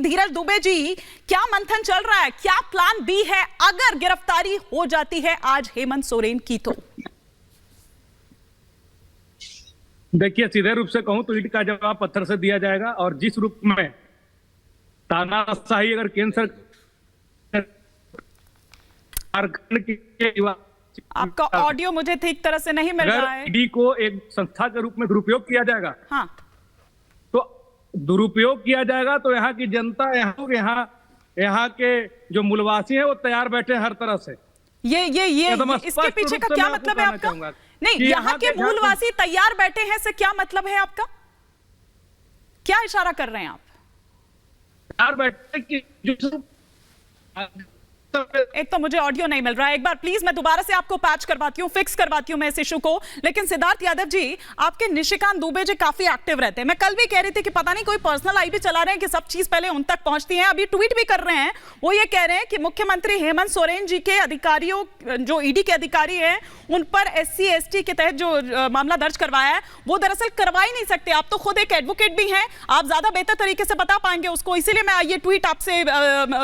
धीरज दुबे जी, क्या मंथन चल रहा है, क्या प्लान बी है अगर गिरफ्तारी हो जाती है आज हेमंत सोरेन की? तो देखिए, सीधे रूप से कहूं तो ईडी का जवाब पत्थर से दिया जाएगा, और जिस रूप में तानाशाही अगर केंद्र सरकार आपका ऑडियो मुझे ठीक तरह से नहीं मिल रहा है। ईडी को एक संस्था के रूप में दुरुपयोग किया जाएगा, हाँ, तो दुरुपयोग किया जाएगा तो यहाँ की जनता, यहाँ के जो मूलवासी हैं वो तैयार बैठे हर तरह से। ये इसके पीछे का क्या मतलब है आपका? नहीं, यहाँ के मूलवासी तैयार बैठे हैं से क्या मतलब है आपका? क्या इशारा कर रहे हैं आप? तैयार बैठे कि जो एक तो मुझे ऑडियो नहीं मिल रहा है, एक बार प्लीज मैं दोबारा से आपको पैच करवाती हूँ, फिक्स करवाती हूँ मैं इस इशू को। लेकिन सिद्धार्थ यादव जी, आपके निशिकांत दुबे जी काफी एक्टिव रहते हैं। मैं कल भी कह रही थी कि पता नहीं कोई पर्सनल आईडी चला रहे हैं कि सब चीज पहले उन तक पहुंचती है। अभी ट्वीट भी कर रहे हैं, वो ये कह रहे हैं कि मुख्यमंत्री हेमंत सोरेन जी के अधिकारियों, जो ईडी के अधिकारी हैं, उन पर SC/ST के तहत जो मामला दर्ज करवाया है वो दरअसल करवा ही नहीं सकते। आप तो खुद एक एडवोकेट भी हैं, आप ज्यादा बेहतर तरीके से बता पाएंगे उसको, इसीलिए मैं ये ट्वीट आपसे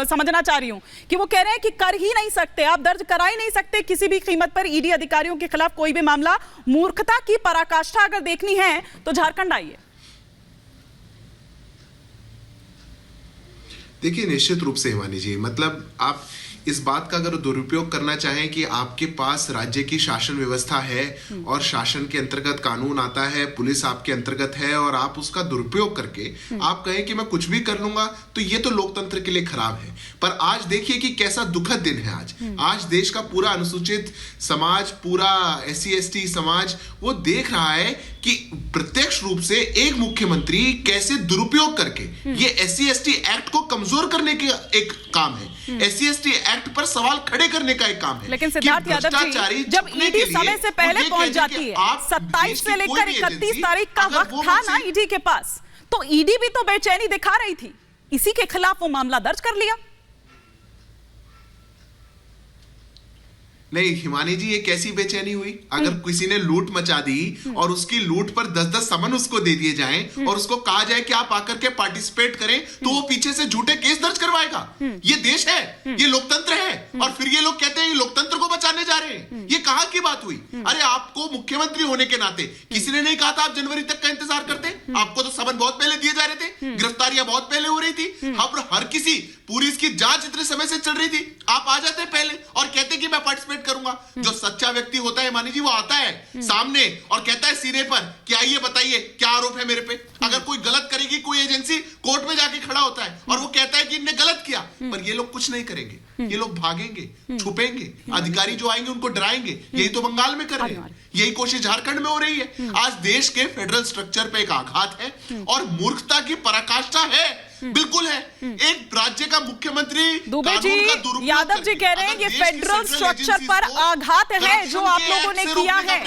समझना चाह रही हूँ कि वो कह रहे हैं कि कर ही नहीं सकते, आप दर्ज करा ही नहीं सकते किसी भी कीमत पर ईडी अधिकारियों के खिलाफ कोई भी मामला। मूर्खता की पराकाष्ठा अगर देखनी है तो झारखंड आइए। देखिए, निश्चित रूप से हिमानी जी, मतलब आप इस बात का अगर दुरुपयोग करना चाहें कि आपके पास राज्य की शासन व्यवस्था है और शासन के अंतर्गत कानून आता है, पुलिस आपके अंतर्गत है, और आप उसका दुरुपयोग करके आप कहें कि मैं कुछ भी कर लूंगा, तो ये तो लोकतंत्र के लिए खराब है। पर आज देखिए कि कैसा दुखद दिन है। आज देश का पूरा अनुसूचित समाज, पूरा SC/ST समाज वो देख रहा है कि प्रत्यक्ष रूप से एक मुख्यमंत्री कैसे दुरुपयोग करके ये SC/ST एक्ट को कमजोर करने के एक काम है, SC/ST एक्ट पर सवाल खड़े करने का एक काम है। लेकिन सिद्धार्थ यादव जी, जब ईडी समय से पहले पहुंच जाती है, 27 से लेकर 31 तारीख का वक्त था ना ईडी के पास, तो ईडी भी तो बेचैनी दिखा रही थी, इसी के खिलाफ वो मामला दर्ज कर लिया। नहीं हिमानी जी, ये कैसी बेचैनी हुई? अगर किसी ने लूट मचा दी और उसकी लूट पर 10-10 समन उसको दे दिए जाएं और उसको कहा जाए कि आप आकर के पार्टिसिपेट करें, तो वो पीछे से झूठे केस दर्ज करवाएगा। ये देश है, ये लोकतंत्र है, और फिर ये लोग कहते हैं ये लोकतंत्र को बचाने जा रहे हैं। ये कहां की बात हुई? अरे आपको मुख्यमंत्री होने के नाते किसी ने नहीं कहा था आप जनवरी तक का इंतजार करते? आपको तो समन बहुत पहले दिए जा रहे थे, गिरफ्तारियां बहुत पहले हो रही थी, हर किसी पूरी इसकी जांच इतने समय से चल रही थी, आप आ जाते पहले और कहते कि मैं पार्टिसिपेट करूंगा। जो सच्चा व्यक्ति होता है मानी जी, वो आता है सामने और कहता है सीने पर कि आइए बताइए क्या आरोप है मेरे पे। अगर कोई गलत करेगी कोई एजेंसी, कोर्ट में जाके खड़ा होता है और वो कहता है कि इनने गलत किया, पर ये लोग कुछ नहीं करेंगे, ये लोग भागेंगे, छुपेंगे, अधिकारी जो आएंगे उनको डराएंगे। यही तो बंगाल में कर रहे हैं, यही कोशिश झारखंड में हो रही है। आज देश के फेडरल स्ट्रक्चर पे एक आघात है और मूर्खता की पराकाष्ठा है, बिल्कुल है। एक राज्य का मुख्यमंत्री दुबे जी, यादव जी कह रहे हैं ये फेडरल स्ट्रक्चर पर आघात है जो आप लोगों ने किया है।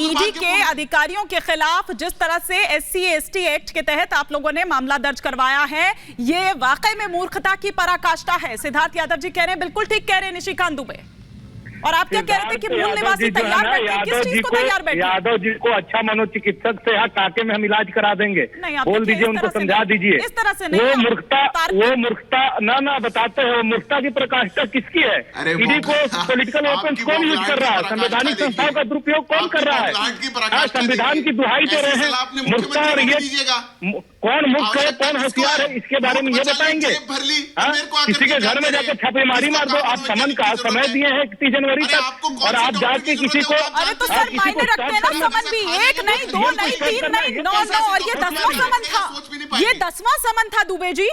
ईडी के अधिकारियों के खिलाफ जिस तरह से SC/ST एक्ट के तहत आप लोगों ने मामला दर्ज करवाया है, ये वाकई में मूर्खता की पराकाष्ठा है। सिद्धार्थ यादव जी कह रहे हैं, बिल्कुल ठीक कह रहे हैं निशिकांत दुबे। और आप क्या कह रहे थे कि मूल निवासी तैयार बैठे, किस चीज को तैयार बैठे? यादव जी को अच्छा मनोचिकित्सक से यहाँ टाके में हम इलाज करा देंगे, बोल दीजिए, उनको समझा दीजिए। इस तरह से नहीं, वो मूर्खता ना बताते हैं, वो मूर्खता की प्रकाष्ठा किसकी है? ईडी को पॉलिटिकल वेपन्स कौन यूज कर रहा है? संवैधानिक संस्थाओं का दुरुपयोग कौन कर रहा है? संविधान की दुहाई दे रहे हैं। मूर्खता, और ये कौन मूर्ख है कौन होशियार है, इसके बारे में ये बताएंगे? किसी के घर में जाकर छापेमारी मार दो। आप समन का समय दिए हैं 31 जनवरी तक, और आप जाके किसी को, अरे तो सर मायने रखते हैं ना समन भी, 1 नहीं 2 नहीं 3 नहीं 9 और ये 10वां समन था, ये 10वां समन था दुबे जी।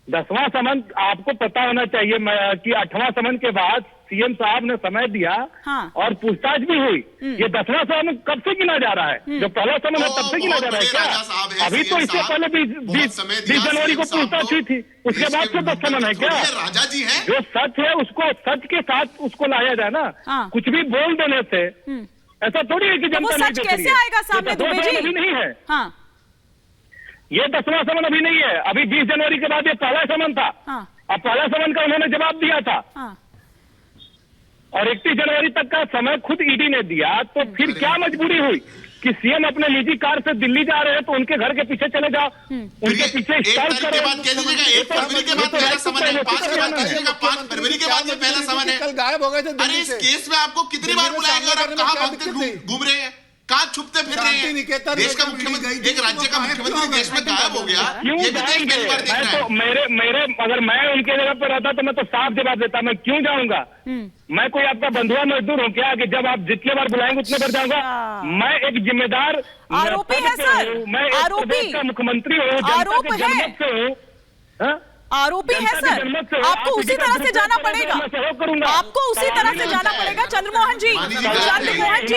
10वां समन आपको पता होना चाहिए कि 8वां समन के बाद CM साहब ने समय दिया, हाँ। और पूछताछ भी हुई। ये 10वां समन कब से गिना जा रहा है? जो पहला समन है तब से गिना जा रहा है क्या? अभी तो इससे पहले 20 जनवरी को पूछताछ हुई थी, उसके बाद से 10 समन है क्या? राजा जी है, जो सच है उसको सच के साथ उसको लाया जाए ना। हाँ। कुछ भी बोल देने से ऐसा थोड़ी है कि जनता नहीं देख रही है। कैसे आएगा सामने दुबे जी? अभी नहीं है, हाँ। ये 10वां समन अभी नहीं है। अभी 20 जनवरी के बाद ये पहला समन था। हाँ। अब पहला समन का उन्होंने जवाब दिया था, हाँ। और 31 जनवरी तक का समय खुद ईडी ने दिया, तो फिर क्या मजबूरी हुई कि सीएम अपने निजी कार से दिल्ली जा रहे हैं तो उनके घर के पीछे चले जाओ, उनके पीछे स्टॉल करो। 1 फरवरी के बाद पहला समन है, 5 के बाद कीजिएगा, 5 फरवरी के बाद पहला समन है। कल गायब हो गए थे अरे दिल्ली इस से। केस में आपको कितनी बार बुलाएंगे और आप कहाँ भागते घूम रहे हैं, कहाँ छुपते फिर रहे हैं? देश का मुख्यमंत्री, एक राज्य का मुख्यमंत्री देश में गायब हो गया, ये भी देश पहली बार देख रहा है। मेरे अगर मैं उनके जगह पर रहता तो मैं तो साफ जवाब देता, मैं क्यों जाऊंगा? मैं कोई आपका बंधुआ मजदूर हूँ क्या कि जब आप जितने बार बुलाएंगे उतने बार जाऊंगा? मैं एक जिम्मेदार आरोपी है सर, मैं एक आरोपी प्रदेश का मुख्यमंत्री हूँ, जनता के जनमत से हूँ। आरोपी है सर, आपको उसी तरह से जाना पड़ेगा, आपको उसी तरह से जाना पड़ेगा। चंद्रमोहन जी, चंद्रमोहन जी,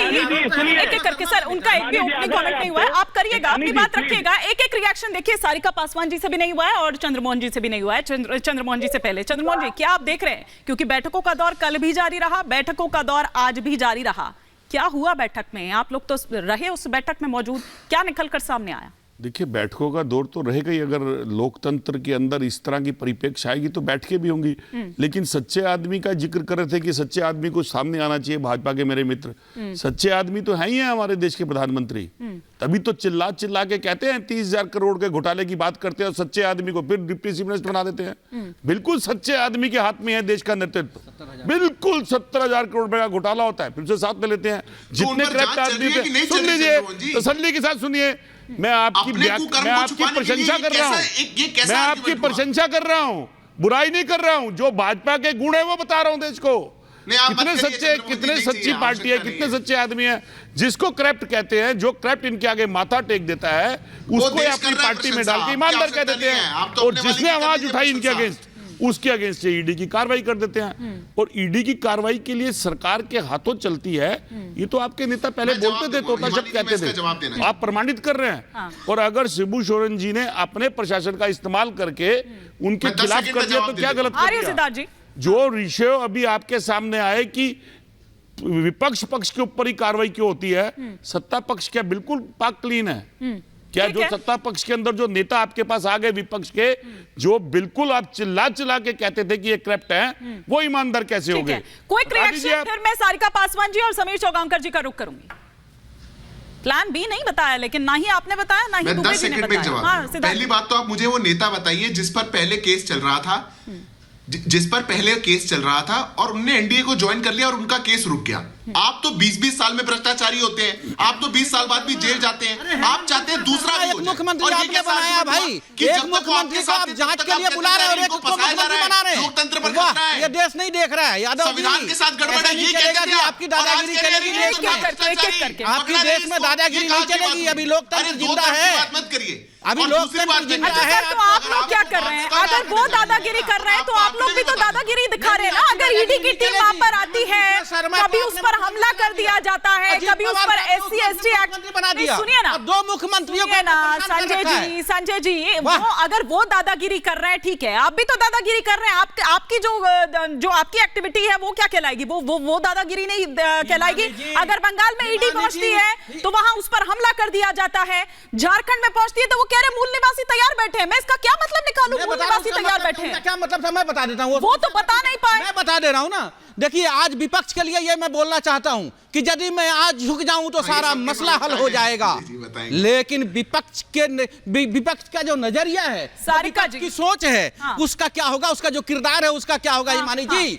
एक एक करके सर, उनका एक भी ओपनिंग कमेंट नहीं हुआ है, आप करिएगा, अपनी बात रखिएगा। एक एक रिएक्शन देखिए, सारिका पासवान जी से भी नहीं हुआ है और चंद्रमोहन जी से भी नहीं हुआ है। चंद्रमोहन जी से पहले चंद्रमोहन जी, क्या आप देख रहे हैं, क्योंकि बैठकों का दौर कल भी जारी रहा, बैठकों का दौर आज भी जारी रहा, क्या हुआ बैठक में? आप लोग तो रहे उस बैठक में मौजूद, क्या निकल कर सामने आया? देखिए, बैठकों का दौर तो रहेगा ही। अगर लोकतंत्र के अंदर इस तरह की परिप्रेक्ष्य आएगी तो बैठकें भी होंगी, लेकिन सच्चे आदमी का जिक्र कर रहे थे कि सच्चे आदमी को सामने आना चाहिए। भाजपा के मेरे मित्र सच्चे आदमी तो है ही है हमारे देश के प्रधानमंत्री, तभी तो चिल्ला चिल्ला के कहते हैं 30,000 करोड़ के घोटाले की बात करते हैं और सच्चे आदमी को फिर डिप्टी चीफ मिनिस्टर बना देते हैं। बिल्कुल सच्चे आदमी के हाथ में है देश का नेतृत्व। बिल्कुल 17,000 करोड़ रुपए का घोटाला होता है, फिर से साथ में लेते हैं जितने करप्ट आदमी थे। सुन लीजिए, तसल्ली के साथ सुनिए, मैं आपकी प्रशंसा कर रहा हूं, मैं आपकी प्रशंसा कर रहा हूं, बुराई नहीं कर रहा हूं। जो भाजपा के गुण है वो बता रहा हूं देश को। कितने सच्चे, कितने सच्ची पार्टी है, कितने सच्चे आदमी है। जिसको करप्ट कहते हैं, जो करप्ट इनके आगे माथा टेक देता है, उसको अपनी पार्टी में डाल के ईमानदार कह देते हैं, और जिसने आवाज उठाई इनके अगेंस्ट, उसके अगेंस्ट ईडी की कार्रवाई कर देते हैं। और ईडी की कार्रवाई के लिए सरकार के हाथों चलती है, ये तो आपके नेता पहले बोलते थे, तोता शब्द कहते थे, आप प्रमाणित कर रहे हैं। और अगर शिबू सोरेन जी ने अपने प्रशासन का इस्तेमाल करके उनके खिलाफ कर दिया तो क्या गलत कर दिया? जो विषय अभी आपके सामने आए कि विपक्ष पक्ष के ऊपर ही कार्रवाई क्यों होती है, सत्ता पक्ष क्या बिल्कुल पाक क्लीन है क्या? जो सत्ता पक्ष के अंदर जो नेता आपके पास आ गए विपक्ष के, जो बिल्कुल आप चिल्ला चिल्ला के कहते थे कि ये करप्ट हैं, वो ईमानदार कैसे हो गए? क्विक रिएक्शन, फिर मैं सारिका पासवान जी और समीर चौगांवकर जी का रुख करूंगी। प्लान बी नहीं बताया, लेकिन ना ही आपने बताया ना ही दुबे जी ने बताया। हाँ, पहली बात तो आप मुझे वो नेता बताइए जिस पर पहले केस चल रहा था, और उनने एनडीए को ज्वाइन कर लिया और उनका केस रुक गया। आप तो 20-20 साल में भ्रष्टाचारी होते हैं, आप तो 20 साल बाद भी जेल जाते हैं। आप चाहते हैं दूसरा भी हो जाए। मुख्यमंत्री आपने बनाया भाई, एक मुख्यमंत्री को आप जांच के लिए बुला रहे हैं और एक को मुख्यमंत्री बना रहे हैं। लोकतंत्र पर खतरा है, ये देश नहीं देख रहा है। यादव जी, संविधान के साथ गड़बड़ है, ये चलेगा कि आपकी दादागिरी चलेगी? आपकी देश में दादागिरी नहीं चलेगी। अभी लोकतंत्र जिंदा है, मत करिए। अभी लोकतंत्र जिंदा है। तो आप लोग क्या कर रहे हैं? अगर वो दादागिरी कर रहे हैं तो आप लोग भी तो दादागिरी दिखा रहे हैं ना। अगर ईडी की टीम वहां पर आती है, कभी उस पर हमला कर दिया जाता है, कभी उस पर SC/ST एक्ट बना दिया। सुनिए ना, 2 मुख्यमंत्रियों को संजय जी, वो अगर वो दादागिरी कर रहे हैं, ठीक है, आप भी तो दादागिरी कर रहे हैं। आपकी जो आपकी एक्टिविटी है वो क्या कहलाएगी? वो दादागिरी नहीं कहलाएगी। अगर बंगाल में ईडी पहुंचती है तो वहां उस पर हमला कर दिया जाता है, झारखंड में पहुंचती है तो वो कह रहे मूल निवासी तैयार बैठे हैं। मैं इसका क्या मतलब निकालूं? मूल निवासी तैयार बैठे हैं, क्या मतलब था? मैं बता देता हूं, वो तो बता नहीं पाए। मैं बता दे रहा हूं ना। देखिए, आज विपक्ष के लिए ये मैं बोलना चाहता हूं कि यदि मैं आज झुक जाऊं तो सारा मसला हल हो जाएगा, लेकिन विपक्ष का जो नजरिया है, सारिका जी की सोच है, उसका क्या होगा, उसका जो किरदार है उसका क्या होगा, ईमानी जी।